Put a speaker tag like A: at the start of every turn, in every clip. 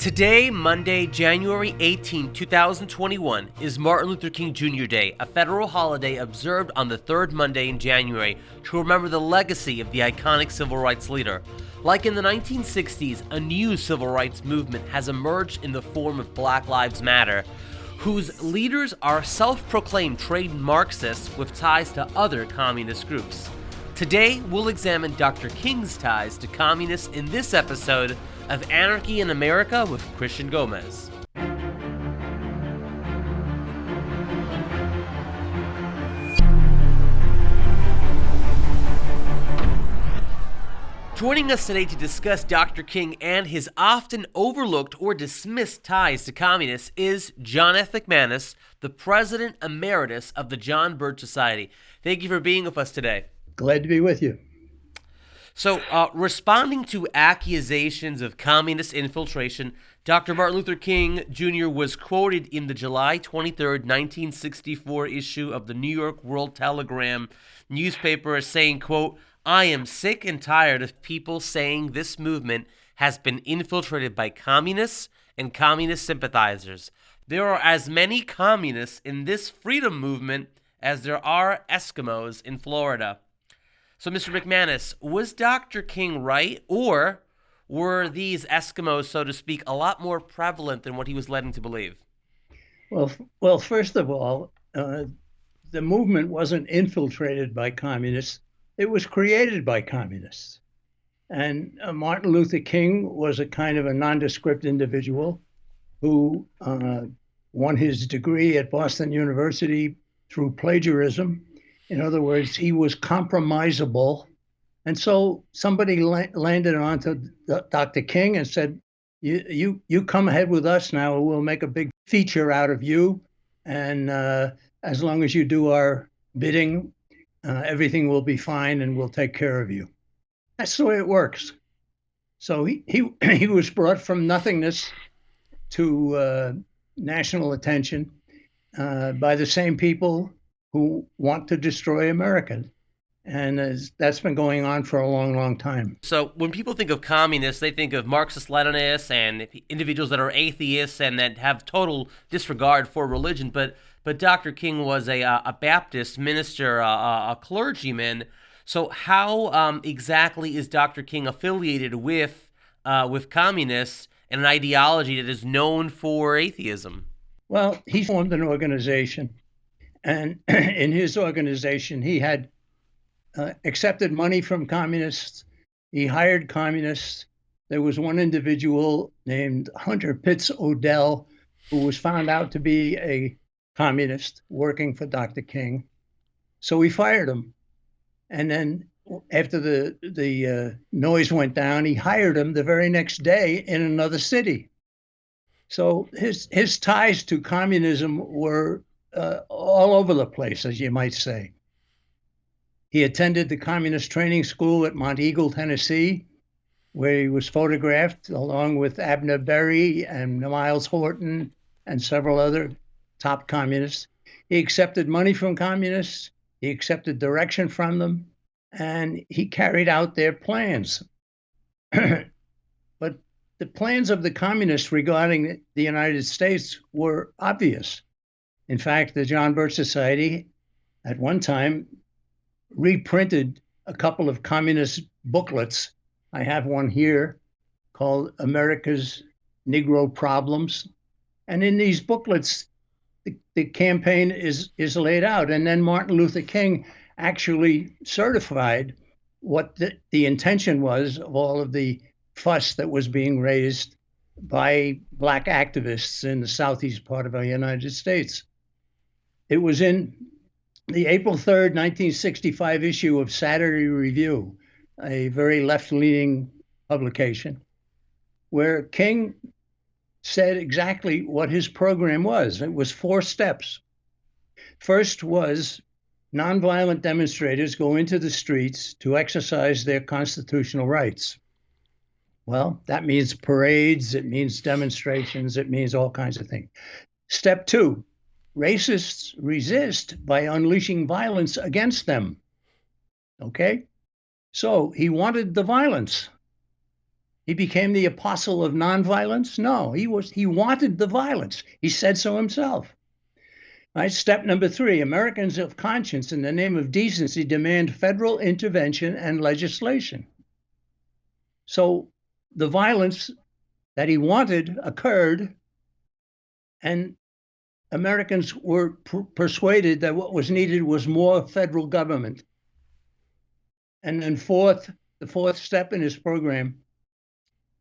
A: Today, Monday, January 18, 2021, is Martin Luther King Jr. Day, a federal holiday observed on the third Monday in January to remember the legacy of the iconic civil rights leader. Like in the 1960s, a new civil rights movement has emerged in the form of Black Lives Matter, whose leaders are self-proclaimed trade Marxists with ties to other communist groups. Today, we'll examine Dr. King's ties to communists in this episode of Anarchy in America with Christian Gomez. Joining us today to discuss Dr. King and his often overlooked or dismissed ties to communists is John F. McManus, the President Emeritus of the John Birch Society. Thank you for being with us today.
B: Glad to be with you.
A: So, responding to accusations of communist infiltration, Dr. Martin Luther King Jr. was quoted in the July 23, 1964 issue of the New York World Telegram newspaper as saying, quote, "I am sick and tired of people saying this movement has been infiltrated by communists and communist sympathizers. There are as many communists in this freedom movement as there are Eskimos in Florida." So, Mr. McManus, was Dr. King right, or were these Eskimos, so to speak, a lot more prevalent than what he was led to believe?
B: Well, first of all, the movement wasn't infiltrated by communists. It was created by communists. And Martin Luther King was a kind of a nondescript individual who won his degree at Boston University through plagiarism. In other words, he was compromisable. And so somebody landed onto Dr. King and said, you come ahead with us now, we'll make a big feature out of you. And as long as you do our bidding, everything will be fine and we'll take care of you. That's the way it works. So he was brought from nothingness to national attention by the same people who want to destroy America. And that's been going on for a long, long time.
A: So when people think of communists, they think of Marxist-Leninists and individuals that are atheists and that have total disregard for religion. But Dr. King was a Baptist minister, a clergyman. So how exactly is Dr. King affiliated with communists and an ideology that is known for atheism?
B: Well, he formed an organization. And in his organization, he had accepted money from communists. He hired communists. There was one individual named Hunter Pitts Odell who was found out to be a communist working for Dr. King. So he fired him. And then after the noise went down, he hired him the very next day in another city. So his ties to communism were all over the place, as you might say. He attended the Communist Training School at Mount Eagle, Tennessee, where he was photographed along with Abner Berry and Miles Horton and several other top communists. He accepted money from communists, he accepted direction from them, and he carried out their plans. But the plans of the communists regarding the United States were obvious. In fact, the John Birch Society at one time reprinted a couple of communist booklets. I have one here called America's Negro Problems. And in these booklets, the campaign is laid out. And then Martin Luther King actually certified what the intention was of all of the fuss that was being raised by Black activists in the southeast part of the United States. It was in the April 3rd, 1965 issue of Saturday Review, a very left-leaning publication, where King said exactly what his program was. It was 4 steps. First was nonviolent demonstrators go into the streets to exercise their constitutional rights. Well, that means parades, it means demonstrations, it means all kinds of things. Step 2, racists resist by unleashing violence against them. Okay? So he wanted the violence. He became the apostle of nonviolence? No, he wanted the violence. He said so himself. All right, step number 3, Americans of conscience in the name of decency demand federal intervention and legislation. So the violence that he wanted occurred, and Americans were persuaded that what was needed was more federal government. And then the fourth step in his program,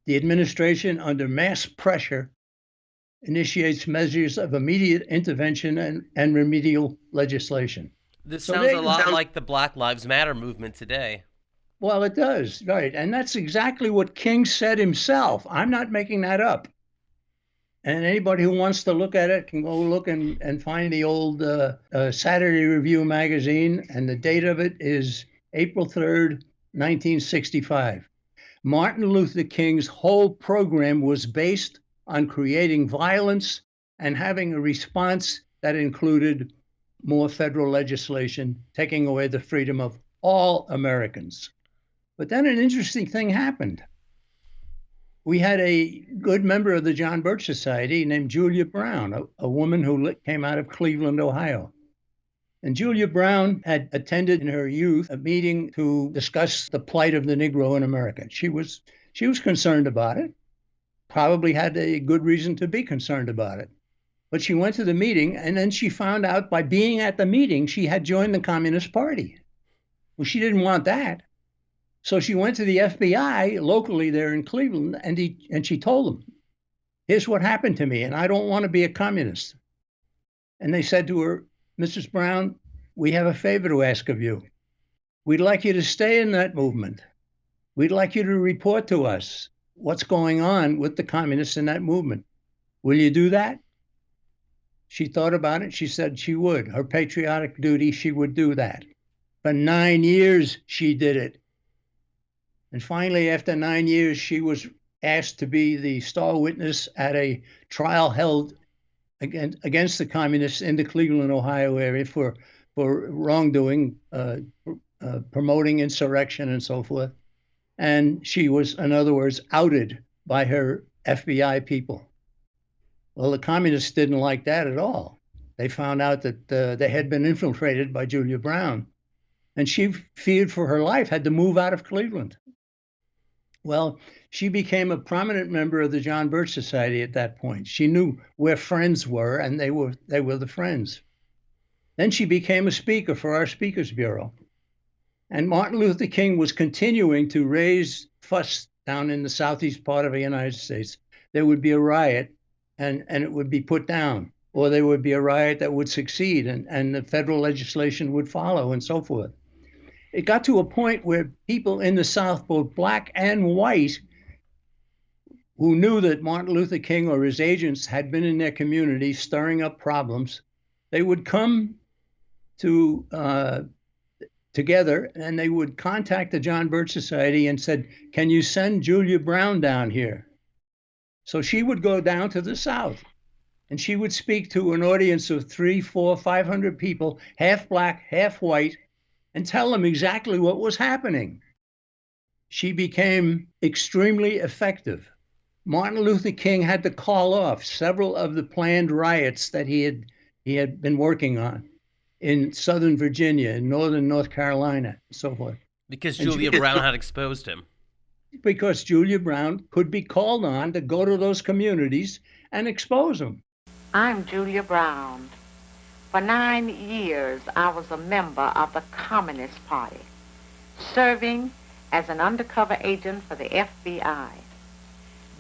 B: the administration, under mass pressure, initiates measures of immediate intervention and remedial legislation.
A: This sounds a lot like the Black Lives Matter movement today.
B: Well, it does, right. And that's exactly what King said himself. I'm not making that up. And anybody who wants to look at it can go look and find the old Saturday Review magazine, and the date of it is April 3rd, 1965. Martin Luther King's whole program was based on creating violence and having a response that included more federal legislation, taking away the freedom of all Americans. But then an interesting thing happened. We had a good member of the John Birch Society named Julia Brown, a woman who came out of Cleveland, Ohio. And Julia Brown had attended in her youth a meeting to discuss the plight of the Negro in America. She was concerned about it, probably had a good reason to be concerned about it. But she went to the meeting, and then she found out by being at the meeting, she had joined the Communist Party. Well, she didn't want that. So she went to the FBI locally there in Cleveland, and she told them, here's what happened to me, and I don't want to be a communist. And they said to her, Mrs. Brown, we have a favor to ask of you. We'd like you to stay in that movement. We'd like you to report to us what's going on with the communists in that movement. Will you do that? She thought about it. She said she would. Her patriotic duty, she would do that. For 9 years, she did it. And finally, after 9 years, she was asked to be the star witness at a trial held against the communists in the Cleveland, Ohio area for wrongdoing, promoting insurrection and so forth. And she was, in other words, outed by her FBI people. Well, the communists didn't like that at all. They found out that they had been infiltrated by Julia Brown, and she feared for her life, had to move out of Cleveland. Well, she became a prominent member of the John Birch Society at that point. She knew where friends were, and they were the friends. Then she became a speaker for our Speakers Bureau. And Martin Luther King was continuing to raise fuss down in the southeast part of the United States. There would be a riot, and it would be put down, or there would be a riot that would succeed, and the federal legislation would follow, and so forth. It got to a point where people in the South, both black and white, who knew that Martin Luther King or his agents had been in their community stirring up problems, they would come together, and they would contact the John Birch Society and said, can you send Julia Brown down here? So she would go down to the South, and she would speak to an audience of 300, 400, 500 people, half black, half white, and tell them exactly what was happening. She became extremely effective. Martin Luther King had to call off several of the planned riots that he had been working on in Southern Virginia, in Northern North Carolina, and so forth.
A: Because Julia Brown had exposed him.
B: Because Julia Brown could be called on to go to those communities and expose them.
C: I'm Julia Brown. For 9 years, I was a member of the Communist Party, serving as an undercover agent for the FBI.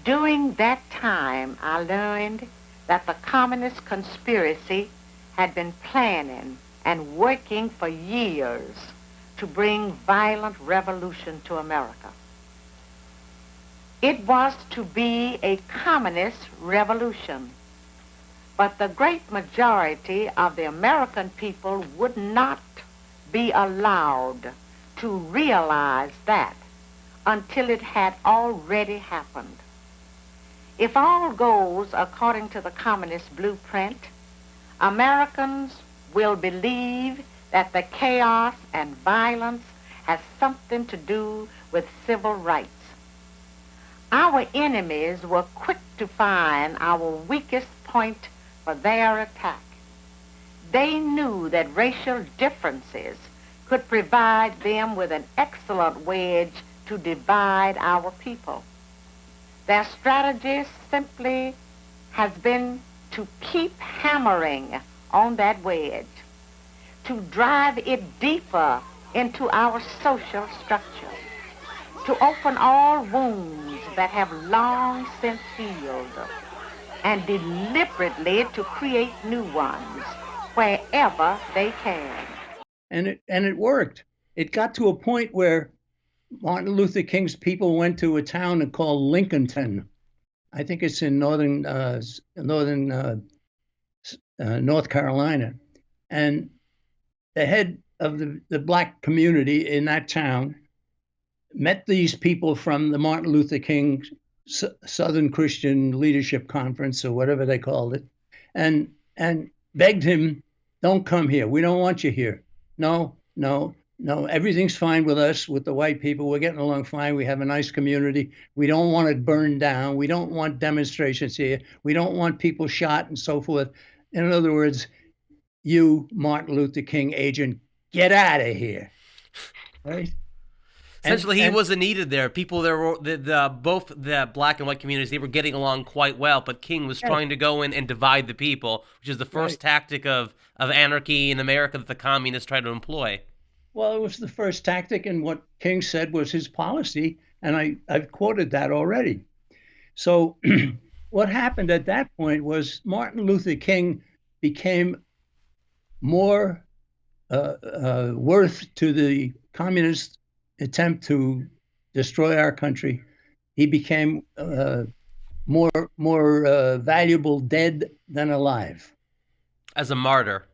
C: During that time, I learned that the communist conspiracy had been planning and working for years to bring violent revolution to America. It was to be a communist revolution. But the great majority of the American people would not be allowed to realize that until it had already happened. If all goes according to the communist blueprint, Americans will believe that the chaos and violence has something to do with civil rights. Our enemies were quick to find our weakest point for their attack. They knew that racial differences could provide them with an excellent wedge to divide our people. Their strategy simply has been to keep hammering on that wedge, to drive it deeper into our social structure, to open all wounds that have long since healed, and deliberately to create new ones wherever they can.
B: And it worked. It got to a point where Martin Luther King's people went to a town called Lincolnton. I think it's in northern North Carolina. And the head of the black community in that town met these people from the Martin Luther King Southern Christian Leadership Conference, or whatever they called it, and begged him, don't come here. We don't want you here. No, everything's fine with us, with the white people. We're getting along fine. We have a nice community. We don't want it burned down. We don't want demonstrations here. We don't want people shot and so forth. In other words, you, Martin Luther King agent, get out of here. Right?
A: Essentially, he wasn't needed there. People there were both the black and white communities. They were getting along quite well, but King was trying to go in and divide the people, which is the first tactic of anarchy in America that the communists tried to employ.
B: Well, it was the first tactic, and what King said was his policy, and I've quoted that already. So, what happened at that point was Martin Luther King became more worth to the communist attempt to destroy our country. He became more valuable dead than alive.
A: As a martyr.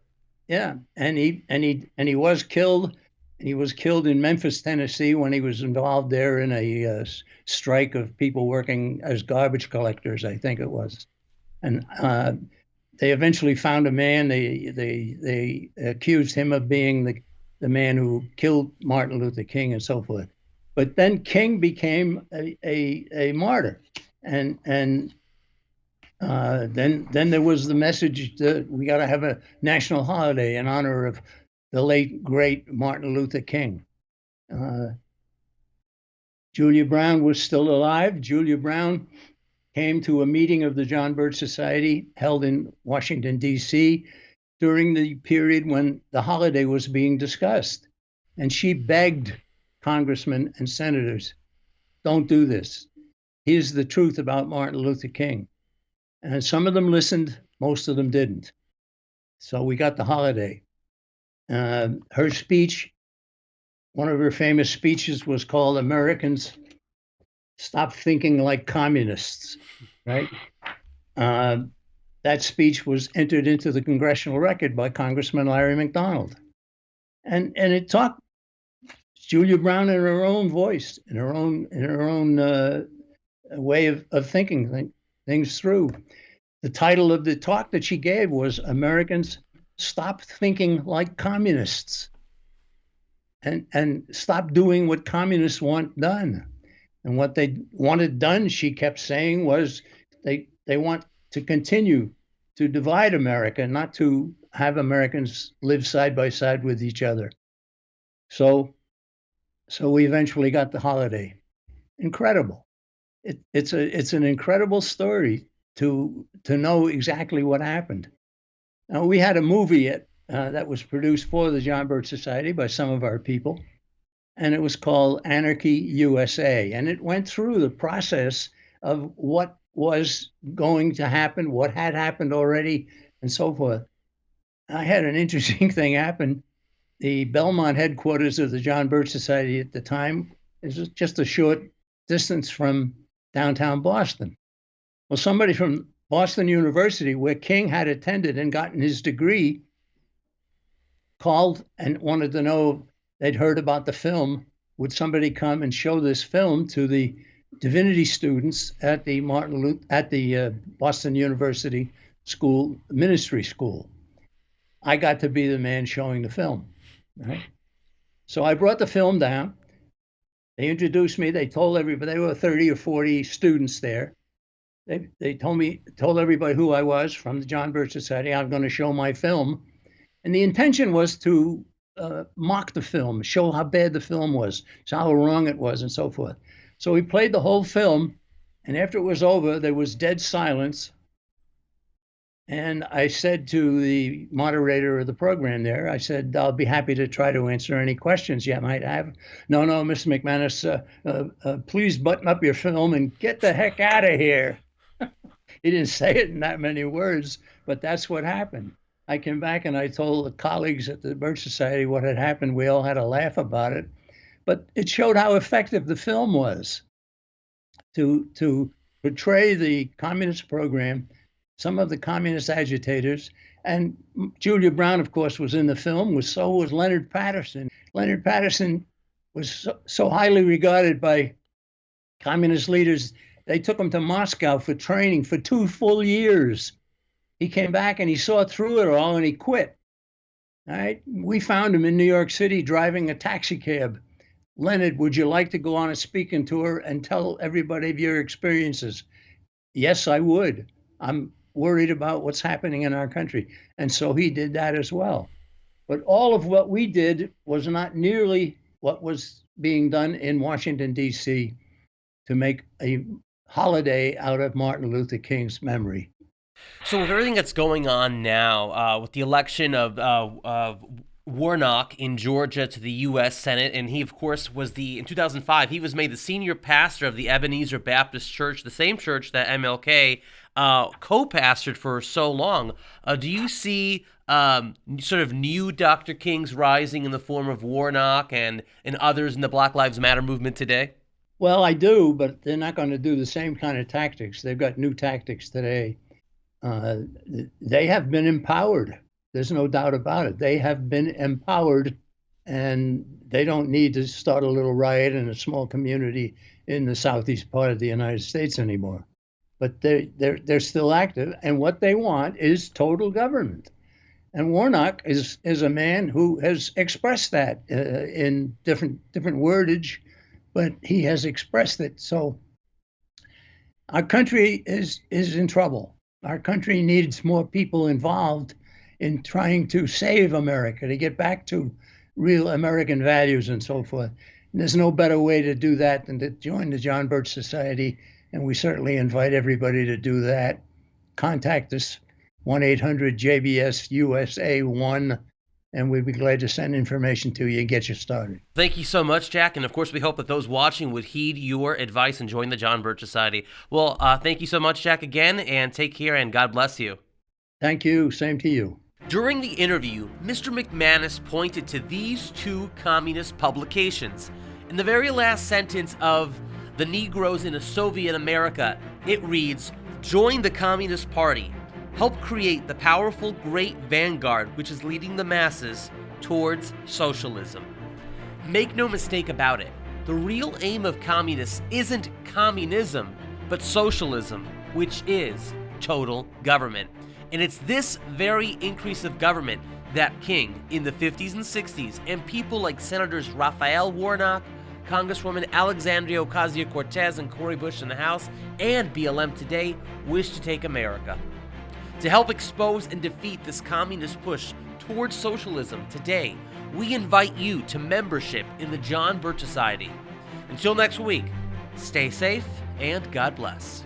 B: Yeah, and he was killed. He was killed in Memphis, Tennessee, when he was involved there in a strike of people working as garbage collectors, I think it was. And they eventually found a man. They accused him of being the man who killed Martin Luther King and so forth. But then King became a martyr, and then there was the message that we got to have a national holiday in honor of the late great Martin Luther King. Julia Brown was still alive. Julia Brown came to a meeting of the John Birch Society held in Washington, D.C., during the period when the holiday was being discussed. And she begged congressmen and senators, don't do this. Here's the truth about Martin Luther King. And some of them listened, most of them didn't. So we got the holiday. Her speech, one of her famous speeches was called Americans Stop Thinking Like Communists, right? That speech was entered into the congressional record by Congressman Larry McDonald. And it talked Julia Brown in her own voice, in her own way of thinking things through. The title of the talk that she gave was Americans Stop Thinking Like Communists, and stop doing what communists want done. And what they wanted done, she kept saying, was they want to continue to divide America, not to have Americans live side by side with each other. So we eventually got the holiday. Incredible. It's an incredible story to know exactly what happened. Now, we had a movie that was produced for the John Birch Society by some of our people, and it was called Anarchy USA. And it went through the process of what was going to happen, what had happened already, and so forth. I had an interesting thing happen. The Belmont headquarters of the John Birch Society at the time is just a short distance from downtown Boston. Well, somebody from Boston University, where King had attended and gotten his degree, called and wanted to know, they'd heard about the film, would somebody come and show this film to the divinity students at the Boston University School, ministry school. I got to be the man showing the film, right? So I brought the film down. They introduced me. They told everybody, there were 30 or 40 students there. They told everybody who I was from the John Birch Society. I'm going to show my film. And the intention was to mock the film, show how bad the film was, so how wrong it was, and so forth. So we played the whole film, and after it was over, there was dead silence. And I said to the moderator of the program there, I said, I'll be happy to try to answer any questions you might have. No, Mr. McManus, please button up your film and get the heck out of here. He didn't say it in that many words, but that's what happened. I came back and I told the colleagues at the Birch Society what had happened. We all had a laugh about it, but it showed how effective the film was to portray the communist program, some of the communist agitators, and Julia Brown, of course, was in the film. So was Leonard Patterson. Leonard Patterson was so highly regarded by communist leaders. They took him to Moscow for training for 2 full years. He came back and he saw through it all and he quit. All right. We found him in New York City driving a taxi cab. Leonard, would you like to go on a speaking tour and tell everybody of your experiences? Yes, I would. I'm worried about what's happening in our country. And so he did that as well. But all of what we did was not nearly what was being done in Washington, D.C. to make a holiday out of Martin Luther King's memory.
A: So with everything that's going on now, with the election of Warnock in Georgia to the U.S. Senate, and he, of course, was in 2005, he was made the senior pastor of the Ebenezer Baptist Church, the same church that MLK co-pastored for so long. Do you see sort of new Dr. Kings rising in the form of Warnock and others in the Black Lives Matter movement today?
B: Well, I do, but they're not going to do the same kind of tactics. They've got new tactics today. They have been empowered. There's no doubt about it. They have been empowered, and they don't need to start a little riot in a small community in the southeast part of the United States anymore. But they're still active, and what they want is total government. And Warnock is a man who has expressed that in different wordage, but he has expressed it. So our country is in trouble. Our country needs more people involved in trying to save America, to get back to real American values and so forth. And there's no better way to do that than to join the John Birch Society, and we certainly invite everybody to do that. Contact us, 1-800-JBS-USA-1, and we'd be glad to send information to you and get you started.
A: Thank you so much, Jack. And of course, we hope that those watching would heed your advice and join the John Birch Society. Well, thank you so much, Jack, again, and take care, and God bless you.
B: Thank you. Same to you.
A: During the interview, Mr. McManus pointed to these 2 communist publications. In the very last sentence of The Negroes in a Soviet America, it reads, "Join the Communist Party. Help create the powerful great vanguard which is leading the masses towards socialism." Make no mistake about it, the real aim of communists isn't communism, but socialism, which is total government. And it's this very increase of government that King in the 50s and 60s and people like Senators Raphael Warnock, Congresswoman Alexandria Ocasio-Cortez and Cori Bush in the House, and BLM today wish to take America. To help expose and defeat this communist push towards socialism today, we invite you to membership in the John Birch Society. Until next week, stay safe and God bless.